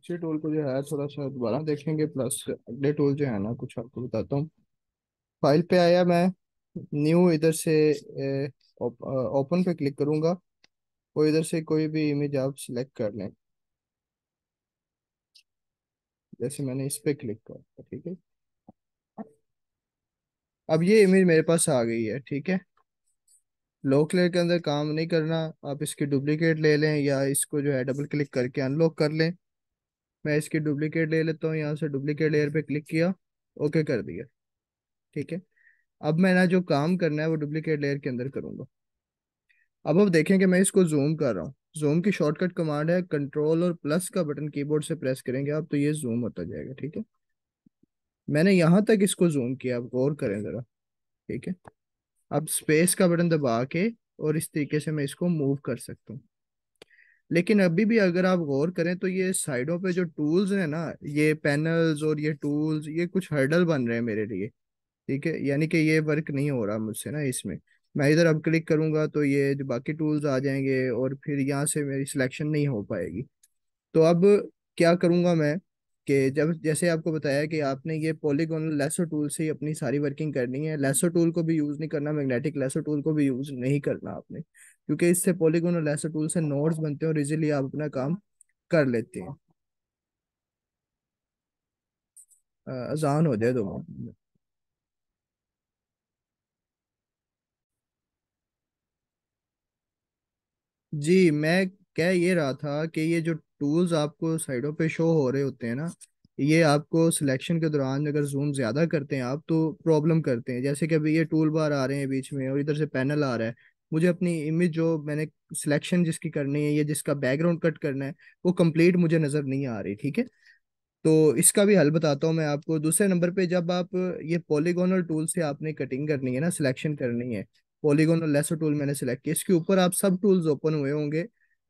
इसी टूल को जो है थोड़ा सा दोबारा देखेंगे, प्लस अगले टूल जो है ना कुछ आपको बताता हूँ। फाइल पे आया मैं, न्यू इधर से ओपन पे क्लिक करूंगा, और इधर से कोई भी इमेज आप सिलेक्ट कर लें। जैसे मैंने इस पे क्लिक किया, ठीक है। अब ये इमेज मेरे पास आ गई है, ठीक है। लॉक लेयर के अंदर काम नहीं करना, आप इसकी डुप्लीकेट ले लें या इसको जो है डबल क्लिक करके अनलॉक कर लें। मैं इसकी डुप्लीकेट ले लेता हूँ, यहाँ से डुप्लीकेट लेयर पे क्लिक किया, ओके कर दिया, ठीक है। अब मैं ना जो काम करना है वो डुप्लीकेट लेयर के अंदर करूंगा। अब देखें कि मैं इसको जूम कर रहा हूँ। जूम की शॉर्टकट कमांड है कंट्रोल और प्लस का बटन कीबोर्ड से प्रेस करेंगे आप, तो ये जूम होता जाएगा, ठीक है। मैंने यहाँ तक इसको जूम किया, आप गौर करें जरा, ठीक है। अब स्पेस का बटन दबा के और इस तरीके से मैं इसको मूव कर सकता हूँ। लेकिन अभी भी अगर आप गौर करें तो ये साइडों पे जो टूल्स हैं ना, ये पैनल्स और ये टूल्स, ये कुछ हर्डल बन रहे हैं मेरे लिए, ठीक है। यानी कि ये वर्क नहीं हो रहा मुझसे ना इसमें। मैं इधर अब क्लिक करूंगा तो ये जो बाकी टूल्स आ जाएंगे और फिर यहाँ से मेरी सिलेक्शन नहीं हो पाएगी। तो अब क्या करूंगा मैं, कि जब जैसे आपको बताया कि आपने ये पॉलीगोनल लेसो टूल से ही अपनी सारी वर्किंग करनी है, लेसो टूल को भी यूज नहीं करना, मैग्नेटिक लेसो टूल को भी यूज नहीं करना आपने, क्योंकि इससे पॉलीगोनल लेसो टूल से नोड्स बनते हैं और इजीली आप अपना काम कर लेते हैं। अजान हो जाए दो मिनट। जी मैं कह ये रहा था कि ये जो टूल्स आपको साइडों पे शो हो रहे होते हैं ना, ये आपको सिलेक्शन के दौरान अगर जूम ज्यादा करते हैं आप तो प्रॉब्लम करते हैं। जैसे कि अभी ये टूल बार आ रहे हैं बीच में और इधर से पैनल आ रहा है, मुझे अपनी इमेज जो मैंने सिलेक्शन जिसकी करनी है या जिसका बैकग्राउंड कट करना है वो कंप्लीट मुझे नजर नहीं आ रही, ठीक है। तो इसका भी हल बताता हूँ मैं आपको। दूसरे नंबर पे जब आप ये पॉलीगोनल टूल से आपने कटिंग करनी है ना, सिलेक्शन करनी है, पॉलीगोनल लेसो टूल मैंने सेलेक्ट किया, इसके ऊपर आप सब टूल्स ओपन हुए होंगे।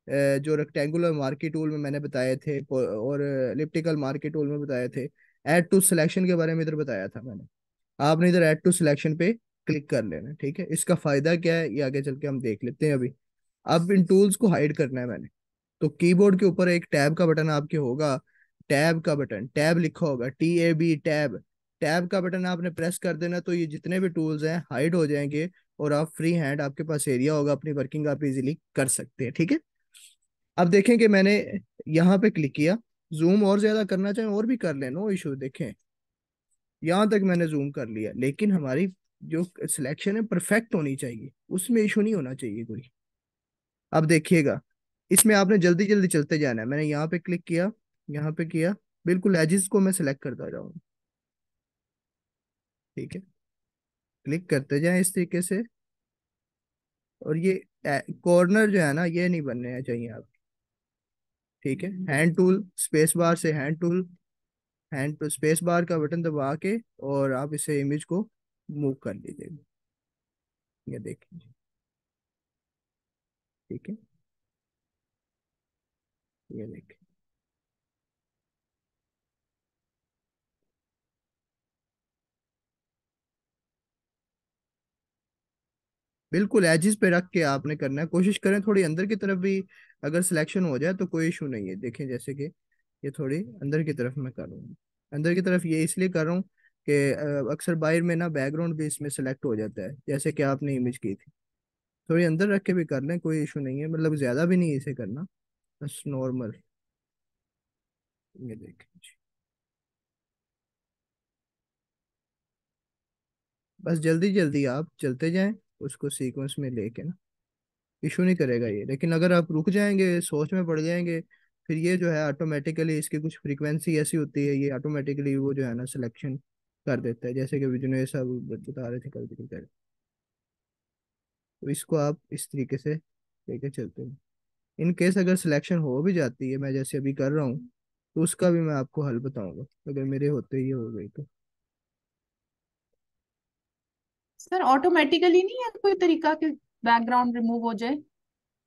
जो रेक्टेंगुलर मार्की टूल में मैंने बताए थे और एलिप्टिकल मार्की टूल में बताए थे। ऐड टू सिलेक्शन के बारे में इधर बताया था मैंने। आपने इधर ऐड टू सिलेक्शन पे क्लिक कर लेना, ठीक है। इसका फायदा क्या है ये आगे चल के हम देख लेते हैं अभी। अब इन टूल्स को हाइड करना है मैंने, तो कीबोर्ड के ऊपर एक टैब का बटन आपके होगा। टैब का बटन, टैब लिखा होगा TAB, टैब। टैब का बटन आपने प्रेस कर देना तो ये जितने भी टूल्स हैं हाइड हो जाएंगे, और आप फ्री हैंड, आपके पास एरिया होगा, अपनी वर्किंग आप इजीली कर सकते हैं, ठीक है। अब देखें कि मैंने यहाँ पे क्लिक किया, जूम और ज्यादा करना चाहें और भी कर लें, नो इशू। देखें यहाँ तक मैंने जूम कर लिया, लेकिन हमारी जो सिलेक्शन है परफेक्ट होनी चाहिए, उसमें इशू नहीं होना चाहिए कोई। अब देखिएगा, इसमें आपने जल्दी जल्दी चलते जाना है। मैंने यहाँ पे क्लिक किया, यहाँ पे किया, बिल्कुल एजिस को मैं सिलेक्ट करता जाऊँ, ठीक है। क्लिक करते जाएं इस तरीके से, और ये कॉर्नर जो है ना ये नहीं बनने चाहिए आप, ठीक है। हैंड टूल, स्पेस बार से hand tool, hand to space bar का बटन दबा के और आप इसे इमेज को मूव कर लीजिए, ये देखिए, ठीक है। ये देखिए, बिल्कुल एजिस पे रख के आपने करना है। कोशिश करें थोड़ी अंदर की तरफ भी अगर सिलेक्शन हो जाए तो कोई इशू नहीं है। देखें जैसे कि ये थोड़ी अंदर की तरफ मैं कर रहा हूँ। अंदर की तरफ ये इसलिए कर रहा हूँ कि अक्सर बाहर में ना बैकग्राउंड भी इसमें सेलेक्ट हो जाता है, जैसे कि आपने इमेज की थी। थोड़ी अंदर रख के भी कर लें, कोई इशू नहीं है, मतलब ज्यादा भी नहीं है इसे करना, बस नॉर्मल। ये देखें जी। बस जल्दी जल्दी आप चलते जाएं उसको सीक्वेंस में लेके ना, इशू नहीं करेगा ये। लेकिन अगर आप रुक जाएंगे, सोच में पड़ जाएंगे, फिर ये जो है ऑटोमेटिकली इसकी कुछ फ्रीक्वेंसी ऐसी होती है, ये ऑटोमेटिकली वो जो है ना सिलेक्शन कर देता है, जैसे कि विजय साहब बता रहे थे कल की तरह। तो इसको आप इस तरीके से लेके चलते हैं। इन केस अगर सिलेक्शन हो भी जाती है, मैं जैसे अभी कर रहा हूँ, तो उसका भी मैं आपको हल बताऊंगा अगर मेरे होते ये हो गई तो। सर ऑटोमेटिकली नहीं है कोई तरीका कि बैकग्राउंड रिमूव हो जाए?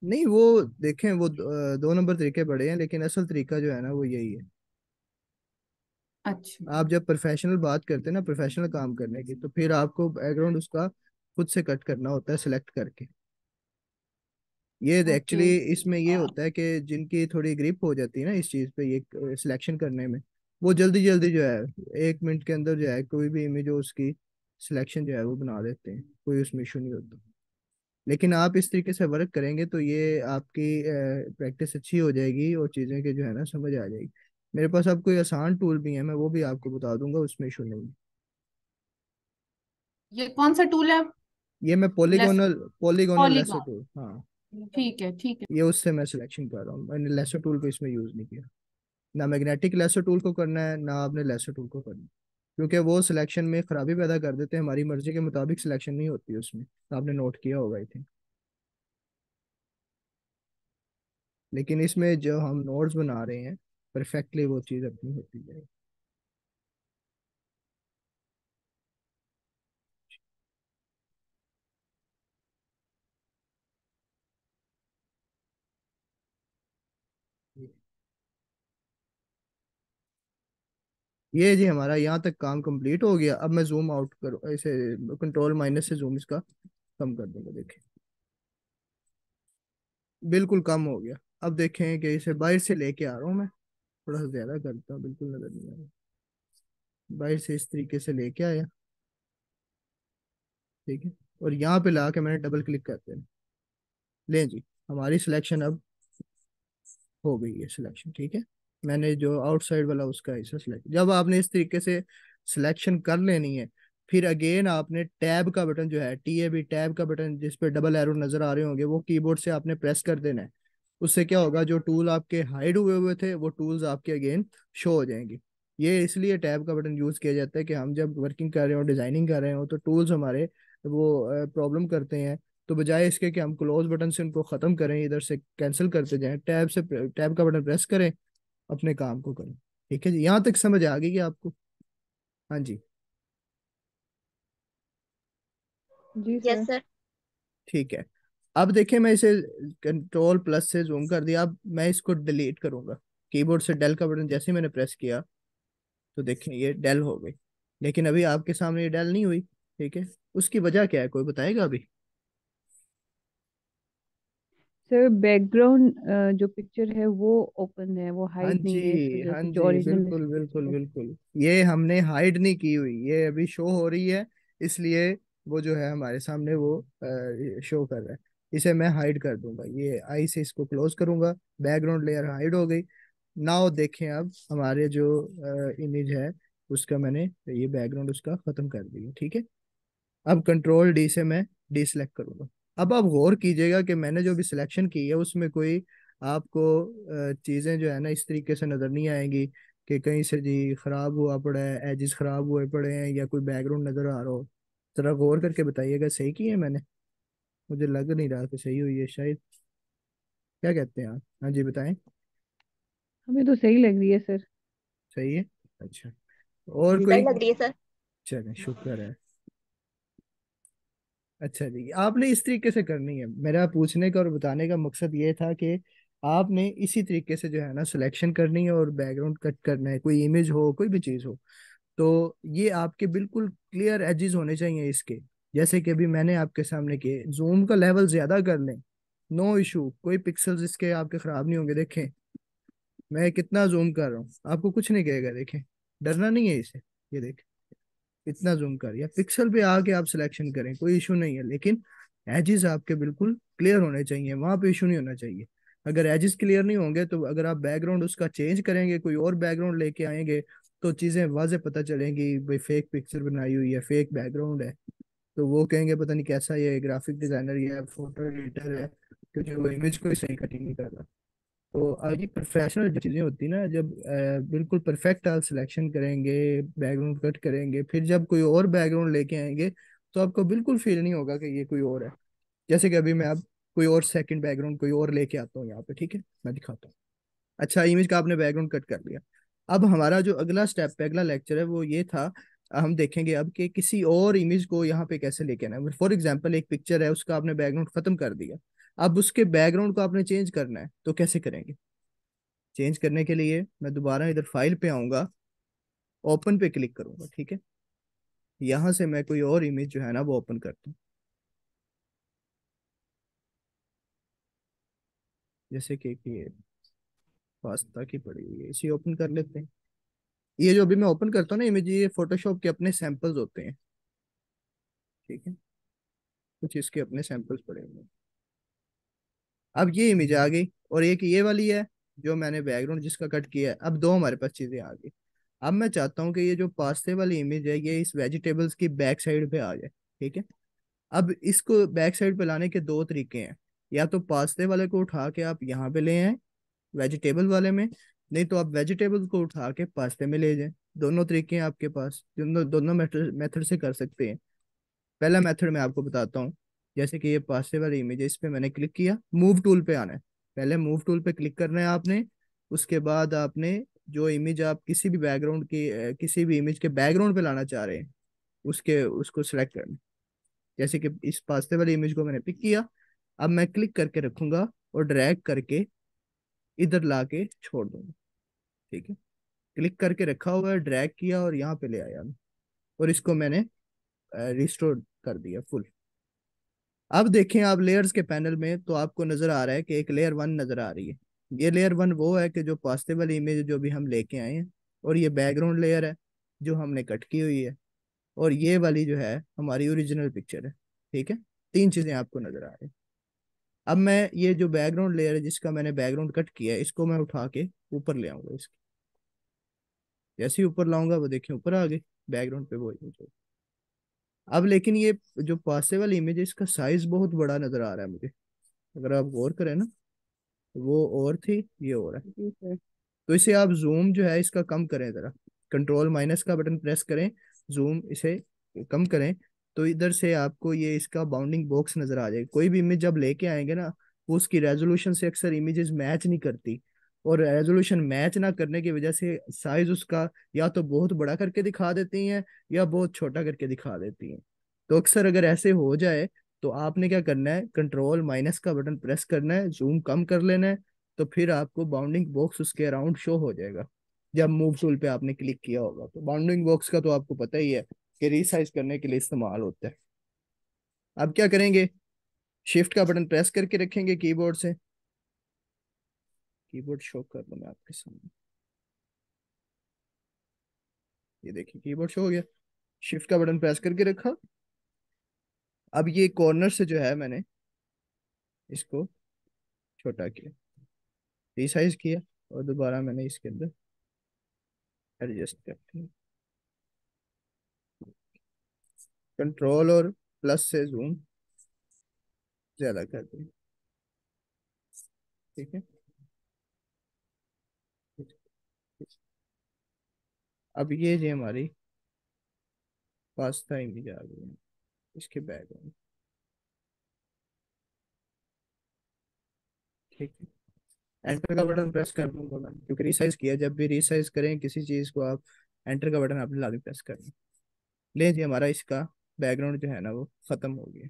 नहीं वो देखें, वो दो नंबर तरीके बड़े हैं, लेकिन असल तरीका जो है ना वो यही है। अच्छा। आप जब प्रोफेशनल बात करते हैं ना, प्रोफेशनल काम करने की, तो फिर आपको बैकग्राउंड उसका खुद से कट करना होता है सिलेक्ट करके। ये ओके। एक्चुअली इसमें ये होता है कि जिनकी थोड़ी ग्रिप हो जाती है ना इस चीज़ पे, ये सिलेक्शन करने में, वो जल्दी जल्दी जो है 1 मिनट के अंदर जो है कोई भी इमेज हो उसकी सिलेक्शन जो है वो बना देते हैं, कोई उसमें इशू नहीं होता। लेकिन आप इस तरीके से वर्क करेंगे तो ये आपकी प्रैक्टिस अच्छी हो जाएगी और चीज़ें के जो है ना समझ आ जाएगी। मेरे पास अब कोई आसान टूल भी है, मैं वो भी आपको बता दूंगा, उसमें इशू नहीं है। ये कौन सा टूल है? ये मैं less polygonal polygonal lasso polygon. Tool, हाँ, ठीक है, ठीक है। ये उससे मैं सिलेक्शन कर रहा हूँ, मैंने लेसो टूल को इसमें यूज़ नहीं किया। ना मैग्नेटिक लेसो टूल को करना है ना आपने लेसो टूल को करना है, क्योंकि वो सिलेक्शन में खराबी पैदा कर देते हैं, हमारी मर्जी के मुताबिक सिलेक्शन नहीं होती उसमें, आपने नोट किया होगा आई थिंक। लेकिन इसमें जो हम नोट्स बना रहे हैं परफेक्टली वो चीज़ अपनी होती है। ये जी हमारा यहाँ तक काम कंप्लीट हो गया। अब मैं जूम आउट करूँ ऐसे, कंट्रोल माइनस से जूम इसका कम कर दूंगा, देखिए बिल्कुल कम हो गया। अब देखें कि इसे बाहर से लेके आ रहा हूँ मैं, थोड़ा सा ज्यादा करता हूँ, बिल्कुल नजर नहीं आ रहा। बाहर से इस तरीके से लेके आया, ठीक है, और यहाँ पे ला के मैंने डबल क्लिक कर दिया। लें जी, हमारी सिलेक्शन अब हो गई है सिलेक्शन, ठीक है। मैंने जो आउटसाइड वाला उसका हिस्सा सिलेक्ट, जब आपने इस तरीके से सिलेक्शन कर लेनी है, फिर अगेन आपने टैब का बटन जो है, TAB टैब का बटन जिस पे डबल एरो नजर आ रहे होंगे, वो कीबोर्ड से आपने प्रेस कर देना है। उससे क्या होगा, जो टूल आपके हाइड हुए हुए थे वो टूल्स आपके अगेन शो हो जाएंगे। ये इसलिए टैब का बटन यूज किया जाता है कि हम जब वर्किंग कर रहे हो, डिजाइनिंग कर रहे हो, तो टूल्स हमारे वो प्रॉब्लम करते हैं। तो बजाय इसके कि हम क्लोज बटन से उनको खत्म करें, इधर से कैंसिल करते जाएं, टैब का बटन प्रेस करें, अपने काम को करें। ठीक है जी, यहाँ तक समझ आ गई कि आपको? हाँ जी, जी यस सर। सर। ठीक है। अब देखिए मैं इसे कंट्रोल प्लस से जूम कर दिया, अब मैं इसको डिलीट करूंगा। कीबोर्ड से डेल का बटन जैसे ही मैंने प्रेस किया तो देखिए ये डेल हो गई। लेकिन अभी आपके सामने ये डेल नहीं हुई, ठीक है। उसकी वजह क्या है, कोई बताएगा अभी? सर बैकग्राउंड जो पिक्चर है वो ओपन है, वो हाँ हाइड नहीं है इस जी, वजह हाँ से, जो जी, ओरिजिनल बिल्कुल बिल्कुल पिक्चर है। बिल्कुल, ये हमने हाइड नहीं की हुई, ये अभी शो हो रही है, इसलिए वो जो है हमारे सामने वो शो कर रहा है। इसे मैं हाइड कर दूंगा, ये आई से इसको क्लोज करूंगा, बैकग्राउंड लेयर हाइड हो गई। नाउ देखें, अब हमारे जो इमेज है उसका मैंने ये बैकग्राउंड उसका खत्म कर दिया, ठीक है। अब कंट्रोल डी से मैं डी सेलेक्ट करूंगा। अब आप गौर कीजिएगा कि मैंने जो भी सिलेक्शन की है उसमें कोई आपको चीज़ें जो है ना इस तरीके से नज़र नहीं आएंगी कि कहीं से जी खराब हुआ पड़ा है, एजेस खराब हुए पड़े हैं, या कोई बैकग्राउंड नज़र आ रहा हो। जरा गौर करके बताइएगा, सही की है मैंने? मुझे लग नहीं रहा कि सही हुई है शायद। क्या कहते हैं आप? हाँ जी बताएं। हमें तो सही लग रही है सर। सही है, अच्छा। और जी सही कोई? सर। लग रही है सर। चलें, शुक्र है। अच्छा जी, आपने इस तरीके से करनी है, मेरा पूछने का और बताने का मकसद ये था कि आपने इसी तरीके से जो है ना सिलेक्शन करनी है और बैकग्राउंड कट करना है, कोई इमेज हो कोई भी चीज़ हो। तो ये आपके बिल्कुल क्लियर एजेस होने चाहिए इसके। जैसे कि अभी मैंने आपके सामने किए, जूम का लेवल ज्यादा कर लें, नो इशू, कोई पिक्सल्स इसके आपके खराब नहीं होंगे। देखें मैं कितना जूम कर रहा हूँ, आपको कुछ नहीं कहेगा, देखें, डरना नहीं है इसे। ये देखें, इतना जूम कर, या पिक्सल पे आके आप सिलेक्शन करें, कोई इशू नहीं है। लेकिन एजेस आपके बिल्कुल क्लियर होने चाहिए, वहां पे इशू नहीं होना चाहिए। अगर एजेस क्लियर नहीं होंगे तो अगर आप बैकग्राउंड उसका चेंज करेंगे, कोई और बैकग्राउंड लेके आएंगे, तो चीजें वाजे पता चलेंगी, भाई फेक पिक्चर बनाई हुई है, फेक बैकग्राउंड है। तो वो कहेंगे पता नहीं कैसा ये ग्राफिक डिजाइनर या फोटो एडिटर है, क्योंकि वो इमेज को ही सही कटिंग नहीं कर रहा। तो ये प्रोफेशनल जो चीज़ें होती है ना, जब बिल्कुल परफेक्ट आप सिलेक्शन करेंगे, बैकग्राउंड कट करेंगे, फिर जब कोई और बैकग्राउंड लेके आएंगे तो आपको बिल्कुल फील नहीं होगा कि ये कोई और है। जैसे कि अभी मैं अब कोई और सेकंड बैकग्राउंड कोई और लेके आता हूँ यहाँ पे, ठीक है, मैं दिखाता हूँ। अच्छा, इमेज का आपने बैकग्राउंड कट कर लिया। अब हमारा जो अगला स्टेप है, अगला लेक्चर है, वो ये था, हम देखेंगे अब कि किसी और इमेज को यहाँ पे कैसे लेके आना है। फॉर एग्जाम्पल एक पिक्चर है, उसका आपने बैकग्राउंड खत्म कर दिया, अब उसके बैकग्राउंड को आपने चेंज करना है, तो कैसे करेंगे? चेंज करने के लिए मैं दोबारा इधर फाइल पे आऊंगा, ओपन पे क्लिक करूंगा, ठीक है। यहां से मैं कोई और इमेज जो है ना वो ओपन करता हूँ। जैसे कि ये पास्ता की पड़ी हुई है, इसे ओपन कर लेते हैं। ये जो अभी मैं ओपन करता हूँ ना इमेज, ये फोटोशॉप के अपने सैंपल्स होते हैं, ठीक है, कुछ इसके अपने सैंपल्स पड़े हुए हैं। अब ये इमेज आ गई, और एक ये वाली है जो मैंने बैकग्राउंड जिसका कट किया है। अब दो हमारे पास चीजें आ गई। अब मैं चाहता हूँ कि ये जो पास्ते वाली इमेज है ये इस वेजिटेबल्स की बैक साइड पे आ जाए, ठीक है। अब इसको बैक साइड पे लाने के दो तरीके हैं। या तो पास्ते वाले को उठा के आप यहाँ पे ले आए वेजिटेबल वाले में, नहीं तो आप वेजिटेबल को उठा के पास्ते में ले जाएं। दोनों तरीके हैं आपके पास, दोनों दोनों मेथड मेथड से कर सकते हैं। पहला मेथड मैं आपको बताता हूँ। जैसे कि ये पासे वाली इमेज है, इस पे मैंने क्लिक किया, मूव टूल पे आना है। पहले मूव टूल पे क्लिक करना है आपने। उसके बाद आपने जो इमेज आप किसी भी बैकग्राउंड की किसी भी इमेज के बैकग्राउंड पे लाना चाह रहे हैं उसके उसको सिलेक्ट करना है। जैसे कि इस पास्ते वाली इमेज को मैंने पिक किया। अब मैं क्लिक करके रखूंगा और ड्रैग करके इधर ला के छोड़ दूंगा, ठीक है। क्लिक करके रखा हुआ है, ड्रैग किया और यहाँ पे ले आया मैं, और इसको मैंने रिस्टोर कर दिया फुल। अब देखें आप लेयर्स के पैनल में तो आपको नजर आ रहा है कि एक लेयर वन नजर आ रही है। ये लेयर वन वो है कि जो पास्ते वाली इमेज जो भी हम लेके आए हैं, और ये बैकग्राउंड लेयर है जो हमने कट की हुई है, और ये वाली जो है हमारी ओरिजिनल पिक्चर है, ठीक है। तीन चीजें आपको नजर आ रही हैं। अब मैं ये जो बैकग्राउंड लेयर है जिसका मैंने बैकग्राउंड कट किया है, इसको मैं उठा के ऊपर ले आऊंगा इसके। जैसे ही ऊपर लाऊंगा वो देखिए ऊपर आ गई बैकग्राउंड पे वो image हो। अब लेकिन ये जो पासे वाली इमेज है इसका साइज बहुत बड़ा नजर आ रहा है मुझे, अगर आप गौर करें ना, वो और थी ये और है। जी सर। तो इसे आप जूम जो है इसका कम करें जरा, कंट्रोल माइनस का बटन प्रेस करें, जूम इसे कम करें। तो इधर से आपको ये इसका बाउंडिंग बॉक्स नजर आ जाएगा। कोई भी इमेज जब लेके आएंगे ना, वो उसकी रेजोल्यूशन से अक्सर इमेजेस मैच नहीं करती, और रेजोल्यूशन मैच ना करने की वजह से साइज उसका या तो बहुत बड़ा करके दिखा देती हैं या बहुत छोटा करके दिखा देती हैं। तो अक्सर अगर ऐसे हो जाए तो आपने क्या करना है, कंट्रोल माइनस का बटन प्रेस करना है, जूम कम कर लेना है। तो फिर आपको बाउंडिंग बॉक्स उसके अराउंड शो हो जाएगा। जब मूव टूल पे आपने क्लिक किया होगा तो बाउंडिंग बॉक्स का तो आपको पता ही है कि रिसाइज करने के लिए इस्तेमाल होता है। अब क्या करेंगे, शिफ्ट का बटन प्रेस करके रखेंगे कीबोर्ड से। कीबोर्ड शो कर दूं मैं आपके सामने, ये देखिए कीबोर्ड शो हो गया। शिफ्ट का बटन प्रेस करके रखा। अब ये कॉर्नर से जो है मैंने इसको छोटा किया, रिसाइज किया, और दोबारा मैंने इसके अंदर एडजस्ट कर दिया। कंट्रोल और प्लस से जूम ज्यादा कर दिया, ठीक है। अब ये जो हमारी पास्ता इमेज आ गई है इसके बैकग्राउंड, ठीक है। एंटर का बटन प्रेस कर दूंगा मैं, क्योंकि रिसाइज किया, जब भी रिसाइज करें किसी चीज को आप एंटर का बटन आपने लाजमी प्रेस करना। ले जी हमारा इसका बैकग्राउंड जो है ना वो खत्म हो गया।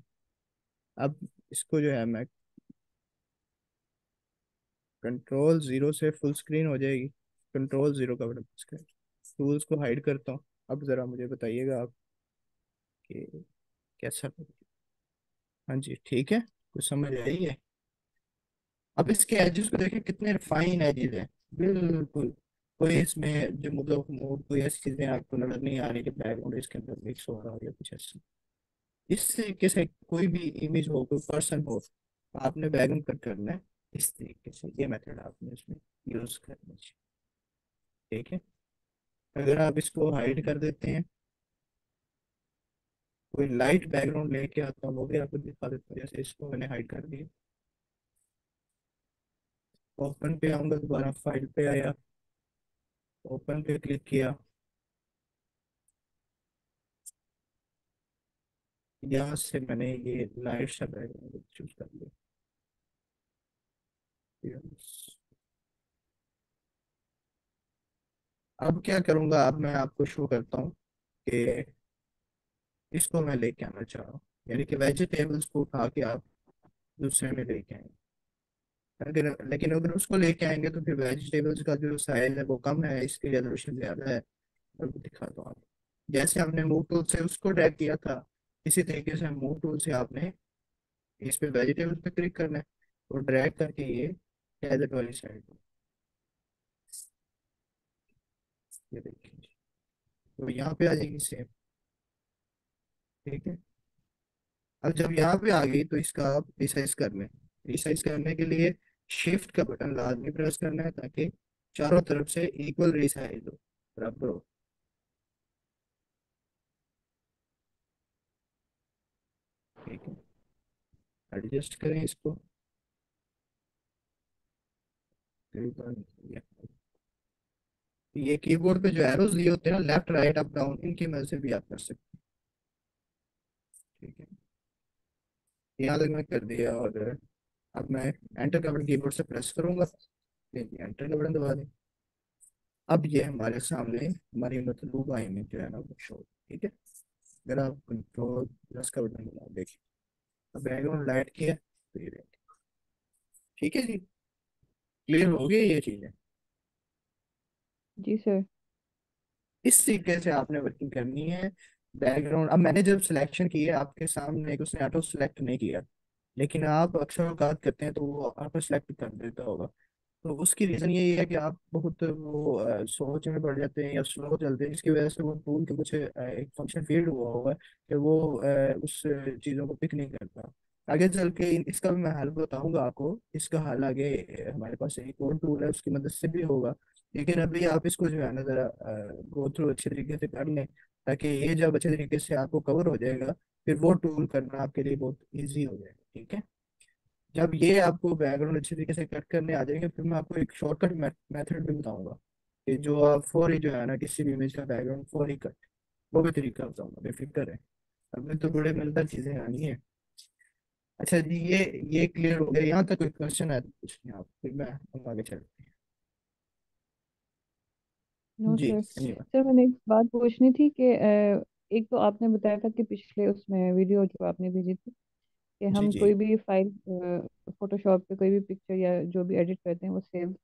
अब इसको जो है मैं कंट्रोल जीरो से फुल स्क्रीन हो जाएगी, कंट्रोल जीरो का बटन प्रेस करें, टूल्स को हाइड करता हूँ। अब जरा मुझे बताइएगा आप कि कैसा लगे। हाँ जी ठीक है, कुछ समझ आई है। अब इसके एजेस को देखें कितने फाइन एजेस हैं, बिल्कुल। कोई इसमें जो मतलब मोड कोई ऐसी चीजें आपको नजर नहीं आ रही कि बैकग्राउंड इसके अंदर मिक्स हो रहा हो या कुछ ऐसा। इस तरीके से कोई भी इमेज हो कोई पर्सन हो, आपने बैकग्राउंड कट करना है इस तरीके से, ये मेथड आपने इसमें यूज करना चाहिए, ठीक है। अगर आप इसको हाइड कर देते हैं, कोई लाइट बैकग्राउंड लेके आता हूँ वो भी आपको दिखा देता हूँ। जैसे इसको मैंने हाइड कर दिया, ओपन पे आऊंगा, दोबारा फाइल पे आया, ओपन पे क्लिक किया, यहाँ से मैंने ये लाइट सा बैकग्राउंड चूज कर लिया। Yes। अब क्या करूंगा, अब मैं आपको शो करता हूँ कि इसको मैं लेके आना चाह रहा हूँ, यानी कि वेजिटेबल्स को उठा के आप दूसरे में लेके आएंगे। अगर लेकिन अगर उसको लेके आएंगे तो फिर वेजिटेबल्स का जो साइज है वो कम है, इसकी रेजोल्यूशन ज्यादा है। और दिखाता हूँ आपको, जैसे हमने मूव टूल से उसको ड्रैग किया था, इसी तरीके से मूव टूल से आपने इस पे वेजिटेबल्स पे क्लिक करना है और ड्रैग करके ये डेजर्ट वाली साइड। ये देखिए, तो यहाँ पे आ जाएगी सेम। ठीक है। अब जब यहाँ पे आ गई तो इसका आप रिसाइज कर लें। रिसाइज करने के लिए शिफ्ट का बटन लाजमी प्रेस करना है, ताकि चारों तरफ से इक्वल रिसाइज हो, बराबर हो। ठीक है। एडजस्ट करें इसको करीबन। ये कीबोर्ड पे जो एरोज दिए होते हैं ना, लेफ्ट राइट अप डाउन, इनकी मदद से भी आप कर सकते हैं। ठीक है। यहाँ तक मैं कर दिया, और अब मैं एंटर का बटन कीबोर्ड से प्रेस करूंगा। एंटर का बटन दबा दें। अब ये हमारे सामने हमारी मतलूबा इमेज जो है ना वो शो। ठीक है। अगर आप कंट्रोल प्लस का बटन दबा देखिए, अब बैकग्राउंड लाइट किया तो ये देखिए। ठीक है जी। क्लियर हो गई ये चीजें। जी सर। इस तरीके से आपने वर्किंग करनी है। बैकग्राउंड अब मैंने जब सिलेक्शन की है आपके सामने, कि उसने ऑटो सेलेक्ट नहीं किया, लेकिन आप अक्सर औकात करते हैं तो वो ऑटो सेलेक्ट कर देता होगा। तो उसकी रीजन यही है कि आप बहुत वो सोच में पड़ जाते हैं या स्लो चलते हैं, इसकी वजह से वो टूल के कुछ एक फंक्शन फील्ड हुआ हुआ है कि वो उस चीज़ों को पिक नहीं करता। आगे चल के इसका भी मैं हल बताऊंगा आपको। इसका हल आगे हमारे पास एक और टूल है, उसकी मदद से भी होगा। लेकिन अभी आप इसको जो है ना जरा गो थ्रू अच्छे तरीके से कर लें, ताकि ये जब अच्छे तरीके से आपको कवर हो जाएगा, फिर वो टूल करना आपके लिए बहुत ईजी हो जाएगा। ठीक है। जब ये आपको बैकग्राउंड अच्छे तरीके से कट करने आ जाएंगे, फिर मैं आपको एक शॉर्टकट मेथड भी बताऊंगा, कि जो आप फौरी जो है ना किसी भी इमेज का बैकग्राउंड फौरी कट, वो भी तरीका बताऊंगा, बेफिक्र है। अभी तो बड़े मिलता चीजें आनी है। अच्छा जी, ये क्लियर हो गया यहाँ तक? कोई क्वेश्चन है तो कुछ नहीं, आप फिर मैं हम आगे चलते हैं। नो जी सर। धन्यवाद। सर मैंने एक बात पूछनी थी कि एक तो आपने बताया था कि पिछले उसमें वीडियो जो आपने भेजी थी कि जी हम जी। कोई भी फाइल फोटोशॉप पे कोई भी पिक्चर या जो भी एडिट करते हैं वो सेव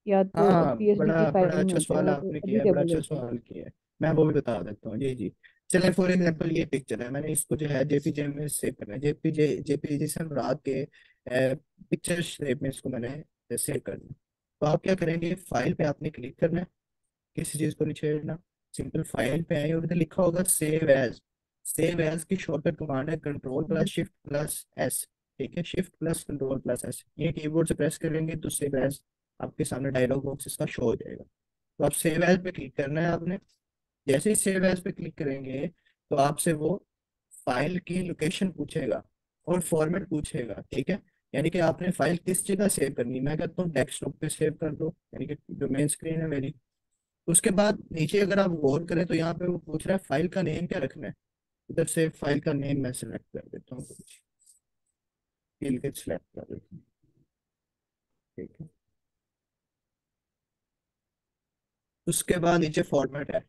या तो हाँ, पीएसडी की बड़ा फाइल बड़ा में अच्छा होता है, सवाल वो तो आपने किया है, बड़ा एडिटेबल अच्छा होते हैं। सवाल किया है। मैं वो भी बता देता हूँ। जी जी। चले फॉर एग्जांपल ये पिक्चर है, मैंने इसको जो है जेपीजे में सेव करना है। जेपीजे से मुराद के पिक्चर शेप में इसको मैंने सेव करना है। तो आप क्या करेंगे, फाइल पे आपने क्लिक करना है, किसी चीज को नहीं छेड़ना। सिंपल फाइल पे आए और इधर लिखा होगा सेव एज। सेव एज की शॉर्टकट कमांड है कंट्रोल प्लस जी शिफ्ट प्लस एस। ठीक है, shift plus control plus S, ये कीबोर्ड से प्रेस करेंगे तो सेव एज आपके सामने डायलॉग बॉक्स इसका शो हो जाएगा। तो आप सेव एज पे क्लिक करना है आपने। जैसे ही सेव एज पे क्लिक करेंगे तो आपसे वो फाइल की लोकेशन पूछेगा और फॉर्मेट पूछेगा। ठीक है। यानी कि आपने फाइल किस जगह सेव करनी है। मैं कहता हूँ डेस्कटॉप पे सेव कर दो, यानी कि जो मेन स्क्रीन है मेरी। उसके बाद नीचे अगर आप गौर करें तो यहाँ पे वो पूछ रहा है फाइल का नेम क्या रखना है। इधर से फाइल का नेम मैं सेलेक्ट कर देता हूँ, कुछ फील के सिलेक्ट कर देता हूँ। ठीक है। उसके बाद नीचे फॉर्मेट है,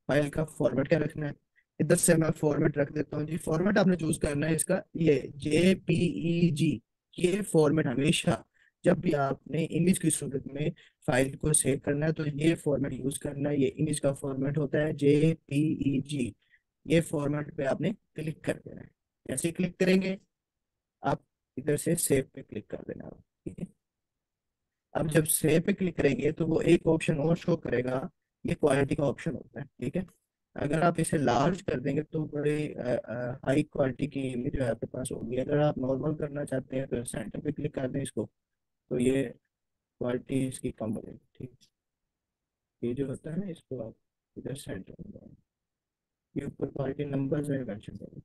फाइल का फॉर्मेट क्या रखना है। इधर से मैं फॉर्मेट रख देता हूँ जी। फॉर्मेट आपने चूज करना है इसका, ये JPEG। ये फॉर्मेट हमेशा जब भी आपने इमेज की सूरत में फाइल को सेव करना है तो ये फॉर्मेट यूज करना है। ये इमेज का फॉर्मेट होता है JPEG। ये फॉर्मेट पे आपने क्लिक कर देना है। जैसे ही क्लिक करेंगे आप इधर से सेव पे क्लिक कर देना। ठीक है। अब जब सेव पे क्लिक करेंगे तो वो एक ऑप्शन और शो करेगा, ये क्वालिटी का ऑप्शन होता है। ठीक है। अगर आप इसे लार्ज कर देंगे तो बड़े हाई क्वालिटी की इमेज जो है आपके पास होगी। अगर आप नॉर्मल करना चाहते हैं तो सेंटर पे क्लिक कर दें इसको, तो ये क्वालिटी इसकी कम हो जाएगी। ठीक है। ये जो होता है ना, इसको आप इधर सेंटर में लाएं। ये ऊपर क्वालिटी नंबर्स में मेंशन करें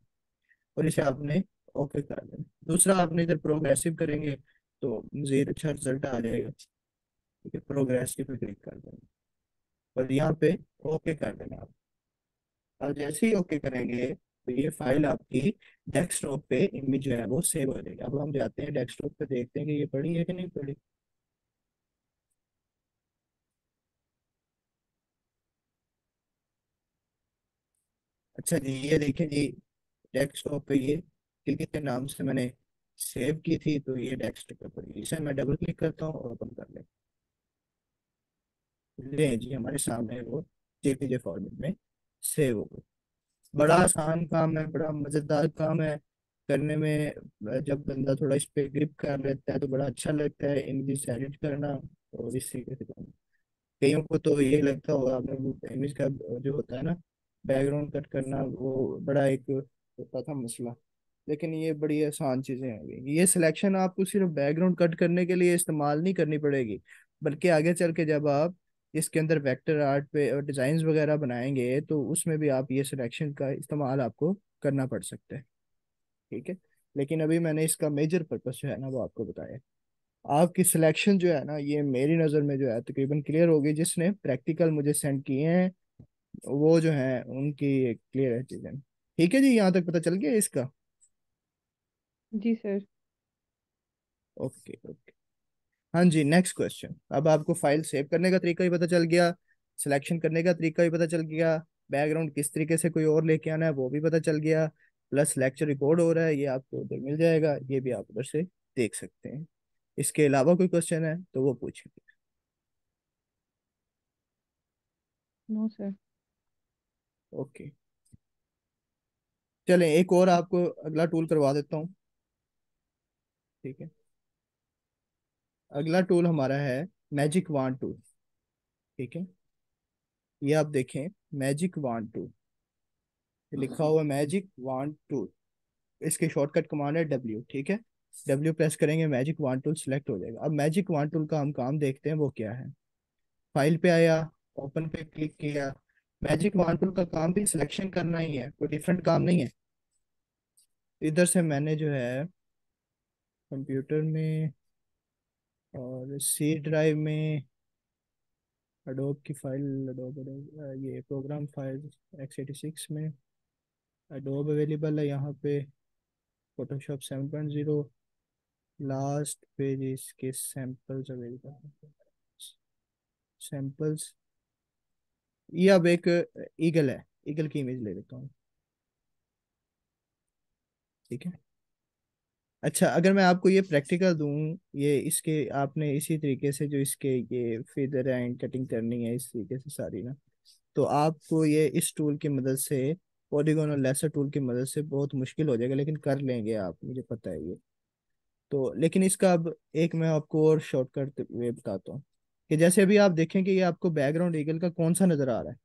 और इसे आपने ओके कर देना। दूसरा आपने इधर प्रोग्रेसिव करेंगे तो मजीद अच्छा रिजल्ट आ जाएगा। ठीक है, प्रोग्रेसिव पे क्लिक कर देना और यहाँ पे ओके कर देना आप। और जैसे ही ओके करेंगे तो ये फाइल आपकी डेस्कटॉप पे इमेज जो है वो सेव हो जाएगी। अब हम जाते हैं डेस्कटॉप पे, देखते हैं कि ये पड़ी है कि नहीं पड़ी। अच्छा जी, ये देखिए जी, डेस्कटॉप पे ये क्लिक के नाम से मैंने सेव की थी, तो ये डेस्कटॉप पे पड़ी। इसे मैं डबल क्लिक करता हूँ और ओपन कर ले जी, हमारे सामने वो JPG फॉर्मेट में सेव हो गई। बड़ा आसान काम है, बड़ा मजेदार काम है। करने में जब बंदा थोड़ा इस पे ग्रिप कर लेता है तो बड़ा अच्छा लगता है इमेज एडिट करना और इस तरीके से करना। कईयों को तो ये लगता होगा आपने इमेज का जो होता है ना बैकग्राउंड कट करना, वो बड़ा एक होता था मसला। लेकिन ये बड़ी आसान चीजें आ गई। ये सिलेक्शन आपको सिर्फ बैकग्राउंड कट करने के लिए इस्तेमाल नहीं करनी पड़ेगी, बल्कि आगे चल के जब आप इसके अंदर वेक्टर आर्ट पे और डिजाइन वगैरह बनाएंगे तो उसमें भी आप ये सिलेक्शन का इस्तेमाल आपको करना पड़ सकता है। ठीक है। लेकिन अभी मैंने इसका मेजर पर्पस जो है ना वो आपको बताया। आपकी सिलेक्शन जो है ना ये मेरी नज़र में जो है तकरीबन क्लियर होगी। जिसने प्रैक्टिकल मुझे सेंड किए हैं वो जो है उनकी क्लियर है चीज़ें। ठीक है जी, यहाँ तक पता चल गया इसका। जी सर। Okay okay. हाँ जी, नेक्स्ट क्वेश्चन। अब आपको फाइल सेव करने का तरीका भी पता चल गया, सिलेक्शन करने का तरीका भी पता चल गया, बैकग्राउंड किस तरीके से कोई और लेके आना है वो भी पता चल गया, प्लस लेक्चर रिकॉर्ड हो रहा है ये आपको उधर मिल जाएगा, ये भी आप उधर से देख सकते हैं। इसके अलावा कोई क्वेश्चन है तो वो पूछिए। No sir. ओके, चलें एक और आपको अगला टूल करवा देता हूँ। ठीक है। अगला टूल हमारा है मैजिक वान टूल। ठीक है। ये आप देखें, मैजिक वान टूल लिखा हुआ, मैजिक वान टूल। इसके शॉर्टकट कमांड है डब्ल्यू। ठीक है। डब्ल्यू प्रेस करेंगे मैजिक वान टूल सिलेक्ट हो जाएगा। अब मैजिक वान टूल का हम काम देखते हैं वो क्या है। फाइल पे आया, ओपन पे क्लिक किया। मैजिक वान टूल का काम भी सिलेक्शन करना ही है, कोई डिफरेंट काम नहीं है। इधर से मैंने जो है कंप्यूटर में और सी ड्राइव में अडोब की फाइल, अडोब ये प्रोग्राम फाइल x86 में अडोब अवेलेबल है यहाँ पे। फोटोशॉप 7.0 लास्ट पेज इसके सैंपल्स अवेलेबल है। सैंपल्स। ये अब एक ईगल है, ईगल की इमेज ले लेता हूँ। ठीक है। अच्छा, अगर मैं आपको ये प्रैक्टिकल दूं, ये इसके आपने इसी तरीके से जो इसके ये फेदर एंड कटिंग करनी है इस तरीके से सारी ना, तो आपको ये इस टूल की मदद से, पॉलीगॉन और लेसर टूल की मदद से बहुत मुश्किल हो जाएगा, लेकिन कर लेंगे आप, मुझे पता है ये। तो लेकिन इसका अब एक मैं आपको और शॉर्टकट वे बताता हूँ कि जैसे अभी आप देखें कि ये आपको बैकग्राउंड ईगल का कौन सा नजर आ रहा है,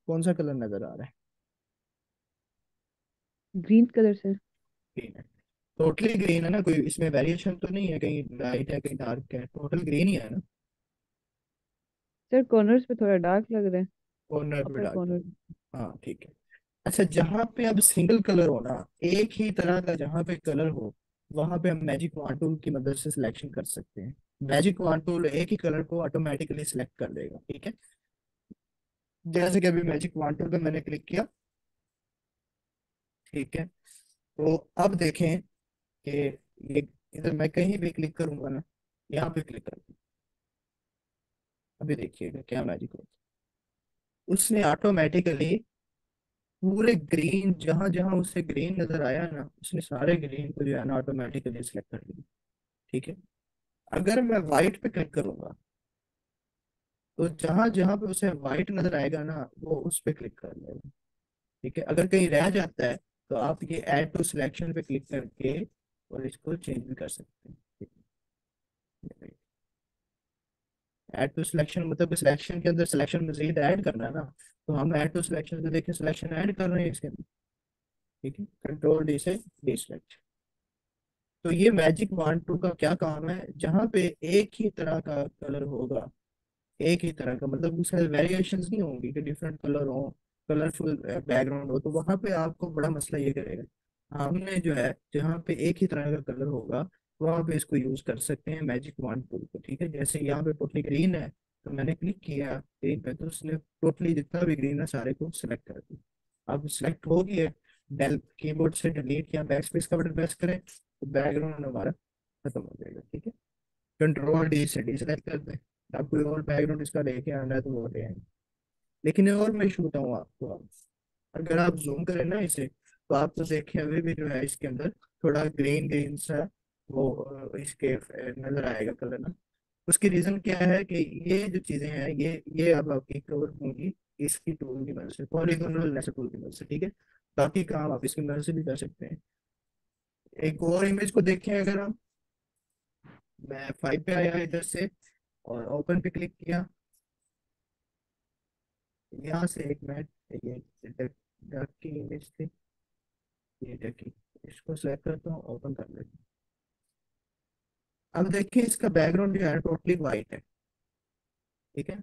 कौन सा कलर नजर आ रहा है। Green colour sir. ग्रीन है। टोटली ग्रीन है ना, कोई इसमें वेरिएशन तो नहीं है, कहीं लाइट है कहीं डार्क है, टोटल ग्रीन ही है ना। सर कॉर्नर्स पे थोड़ा डार्क लग रहा है। कॉर्नर पे अपर डार्क है। कॉर्नर। हाँ ठीक है। अच्छा, जहाँ पे अब सिंगल कलर हो ना, एक ही तरह का जहाँ पे कलर हो, वहां पे हम मैजिक वॉन टूल की मदद से सिलेक्शन कर सकते हैं। मैजिक वॉन टूल एक ही कलर को ऑटोमेटिकली सिलेक्ट कर देगा। ठीक है। जैसे कि अभी मैजिक वॉन टूल पे मैंने क्लिक किया। ठीक है। तो अब देखें कि ये इधर मैं कहीं भी क्लिक करूंगा ना, यहाँ पे क्लिक कर, अभी देखिएगा क्या मैजिक होता है। उसने ऑटोमेटिकली पूरे ग्रीन, जहां जहां उसे ग्रीन नजर आया ना, उसने सारे ग्रीन को जो है ना ऑटोमेटिकली सिलेक्ट कर दिया। ठीक है। अगर मैं व्हाइट पे क्लिक करूंगा तो जहां जहां पे उसे व्हाइट नजर आएगा ना वो उस पे क्लिक कर लेगा। ठीक है। अगर कहीं रह जाता है तो आप ये ऐड टू सिलेक्शन पे क्लिक करके और इसको चेंज भी कर सकते हैं। ठीक है। ऐड टू सिलेक्शन मतलब सिलेक्शन के अंदर सिलेक्शन मजीद ऐड करना है ना, तो हम ऐड टू सिलेक्शन पे देखिए सिलेक्शन ऐड कर रहे हैं इसके अंदर। ठीक है। कंट्रोल डी से डिसलेक्ट। तो ये मैजिक वन टू का क्या काम है, जहाँ पे एक ही तरह का कलर होगा, एक ही तरह का मतलब उसमें वेरिएशंस नहीं होंगी कि डिफरेंट कलर हो, कलरफुल बैकग्राउंड हो, तो वहां पे आपको बड़ा मसला ये करेगा। हमने जो है जहाँ पे एक ही तरह का कलर होगा वहां पे इसको यूज कर सकते हैं मैजिक वन टूल को। ठीक है। जैसे यहाँ पे टोटली ग्रीन है तो मैंने क्लिक किया ग्रीन पे तो उसने टोटली जितना भी ग्रीन है सारे को सिलेक्ट कर दिया। अब सिलेक्ट हो गया, डेल कीबोर्ड से डिलीट या बैक स्पेस का बटन प्रेस करें तो बैकग्राउंड हमारा खत्म हो जाएगा। ठीक है। कंट्रोल डी से डी सेलेक्ट कर दें। आप कोई और बैकग्राउंड इसका लेके आना है तो वो ले आएंगे। लेकिन एक और मैं इशू बताऊँ आपको। अगर आप जूम करें ना इसे तो आप तो देखें अभी भी जो है इसके अंदर थोड़ा ग्रीन ग्रीन सा वो इसके नजर आएगा कलर ना। उसकी रीजन क्या है कि ये जो चीजें हैं ये अब आपकी कवर होंगी इसकी टूल की मदद से, पॉलीगोनल लेसर टूल की मदद से। ठीक है। बाकी काम आप इसकी मदद से भी कर सकते हैं। एक और इमेज को देखें अगर हम, मैं 5 पे आया इधर से और ओपन पे क्लिक किया, यहाँ से एक मैं ये डक की इमेज थी, ये देखिए, इसको सेलेक्ट करता हूँ, ओपन कर लेता हूँ। अब देखिए इसका बैकग्राउंड जो है टोटली वाइट है, ठीक है,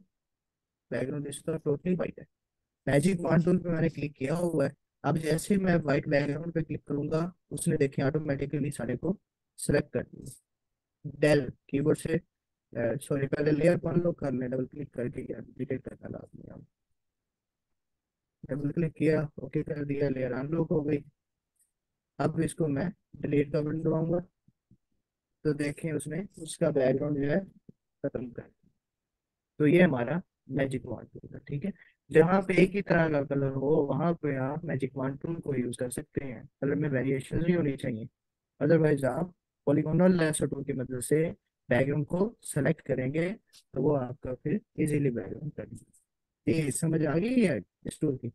बैकग्राउंड इसका टोटली वाइट है। मैजिक वॉन्ड टूल पे मैंने क्लिक किया हुआ है। अब जैसे ही मैं व्हाइट बैकग्राउंड पे क्लिक करूंगा, उसने देखिए ऑटोमेटिकली सारे को सिलेक्ट कर दिया। डेल कीबोर्ड से, सॉरी, पहले लेयर को अनलॉक कर लें, डबल क्लिक करके, या डिलीट करना लाजमी है। डबल क्लिक किया, ओके कर दिया, लेयर अनलॉक हो गई। अब इसको मैं डिलीट का बटन दबाऊंगा, तो देखें उसने उसका बैकग्राउंड जो है खत्म कर। तो ये हमारा मैजिक वॉन्ड टूल है, ठीक है। जहाँ पे एक ही तरह का कलर हो वहां पे आप मैजिक वॉन्ड टूल को यूज कर सकते हैं, कलर में वेरिएशन नहीं होनी चाहिए। अदरवाइज आप पॉलीगोनल लेसर टूल की मदद से बैकग्राउंड को सेलेक्ट करेंगे, तो वो आपका फिर इजीली बैकग्राउंड कर देगा। ये समझ आ गई है इस टूल की?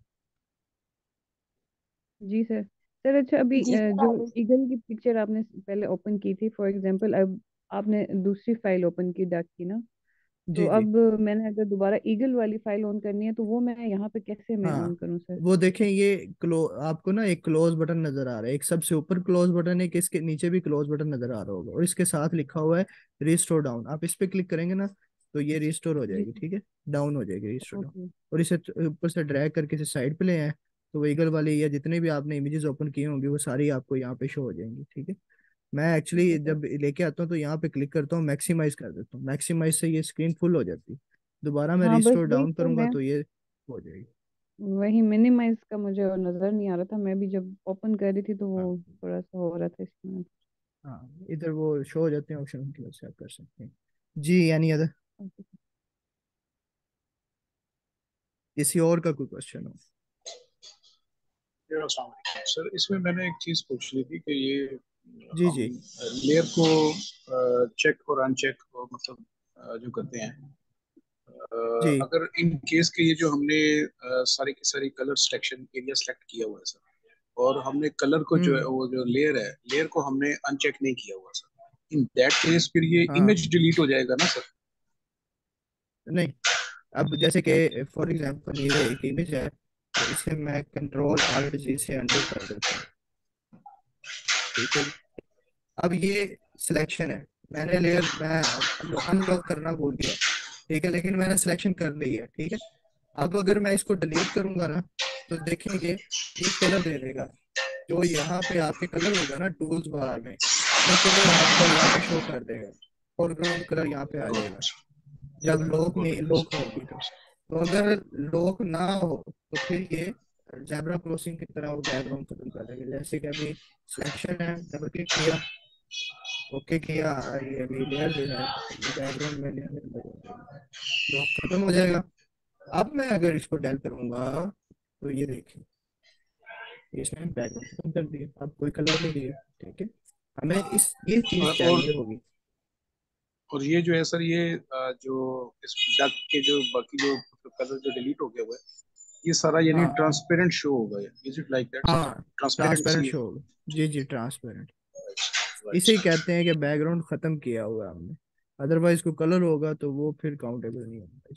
जी सर। सर अच्छा, अभी जी जो ईगल की पिक्चर आपने पहले ओपन की थी, फॉर एग्जांपल, अब आपने दूसरी फाइल ओपन की डक की ना, तो जी जी। अब मैंने अगर दोबारा ईगल वाली फाइल ऑन करनी है तो वो मैं यहाँ पे कैसे मैं ऑन हाँ, करूँ सर? वो देखें, ये आपको ना एक क्लोज बटन नजर आ रहा है, एक सबसे ऊपर क्लोज बटन है, कि इसके नीचे भी क्लोज बटन नजर आ रहा होगा, और इसके साथ लिखा हुआ है रिस्टोर डाउन। आप इस पे क्लिक करेंगे ना, तो ये रिस्टोर हो जी जाएगी, ठीक है, डाउन हो जाएगी, रिस्टोर डाउन। ओके। और इसे ऊपर से ड्रैग करके इसे साइड पे ले आए, तो वो ईगल वाली या जितने भी आपने इमेजेस ओपन किए होंगे वो सारी आपको यहाँ पे शो हो जाएंगी, ठीक है। मैं ठीक है एक्चुअली सर। जब लेके आता हूँ तो यहाँ पे क्लिक करता हूँ, मैक्सिमाइज कर देता हूँ, मैक्सिमाइज से ये स्क्रीन फुल हो जाती है। दोबारा मैं हाँ बस रिस्टोर वही डाउन तो करूंगा मैं, तो ये हो जाएगी। वही मिनिमाइज का मुझे और नजर नहीं आ रहा था, मैं भी जब ओपन कर रही थी तो वो हाँ थोड़ा सा हो रहा था इसमें। हाँ, इधर वो शो हो जाते हैं ऑप्शन, उनकी वजह से आप कर सकते हैं। जी, यानी अदर ओके। किसी और का कोई क्वेश्चन हो? अस्सलाम वालेकुम सर, इसमें मैंने एक चीज़ पूछनी थी कि ये जी हम जी लेयर को चेक और अनचेक मतलब जो करते हैं, जी। अगर इन केस के ये जो हमने सारी की सारी कलर सिलेक्शन एरिया सेलेक्ट किया हुआ है सर, और हमने कलर को जो है हम्म। वो जो लेयर है, लेयर को हमने अनचेक नहीं किया हुआ सर, इन दैट केस फिर ये हाँ, इमेज डिलीट हो जाएगा ना सर? नहीं, अब जैसे कि फॉर एग्जांपल ये एक इमेज है, तो इसे मैं कंट्रोल आल्ट जी से अंडू कर देता हूँ, ठीक है। अब ये सिलेक्शन है, मैंने लेयर मैं अनलॉक करना भूल गया, ठीक है, लेकिन मैंने सिलेक्शन कर ली है, ठीक है। अब अगर मैं इसको डिलीट करूंगा ना, तो देखेंगे ये कलर दे देगा, जो यहाँ पे आपके कलर होगा ना टूल्स बार में, वो कलर आपको यहाँ पे शो कर देगा, फोरग्राउंड कलर यहाँ पे आ जाएगा, जब लॉक गुड, नहीं लॉक होगी तो अगर लॉक ना हो तो फिर ये जेब्रा क्रॉसिंग की तरह वो बैकग्राउंड खत्म कर देगा। जैसे कि अभी सिलेक्शन है, डबल क्लिक किया, ओके किया, ये अभी लेयर जो है ये बैकग्राउंड में लेयर लॉक खत्म हो जाएगा। अब मैं अगर इसको डेल करूंगा, तो ये देखिए, इसने बैकग्राउंड खत्म कर दिया, अब कोई कलर नहीं दिया, ठीक है। हमें इस ये चीज और चाहिए होगी। ये जो है सर, ये जो इस डक के जो बाकी जो कलर जो डिलीट हो गया हुआ है, ये सारा यानी हाँ ट्रांसपेरेंट शो होगा? Is it like that sir? हाँ, ट्रांसपेरेंट ट्रांसपेरेंट सी है? शो होगा। जी जी, ट्रांसपेरेंट। राइट इसे ही सर। कहते हैं कि बैकग्राउंड खत्म किया हुआ है हमने, अदरवाइज कोई कलर होगा तो वो फिर काउंटेबल नहीं होगा।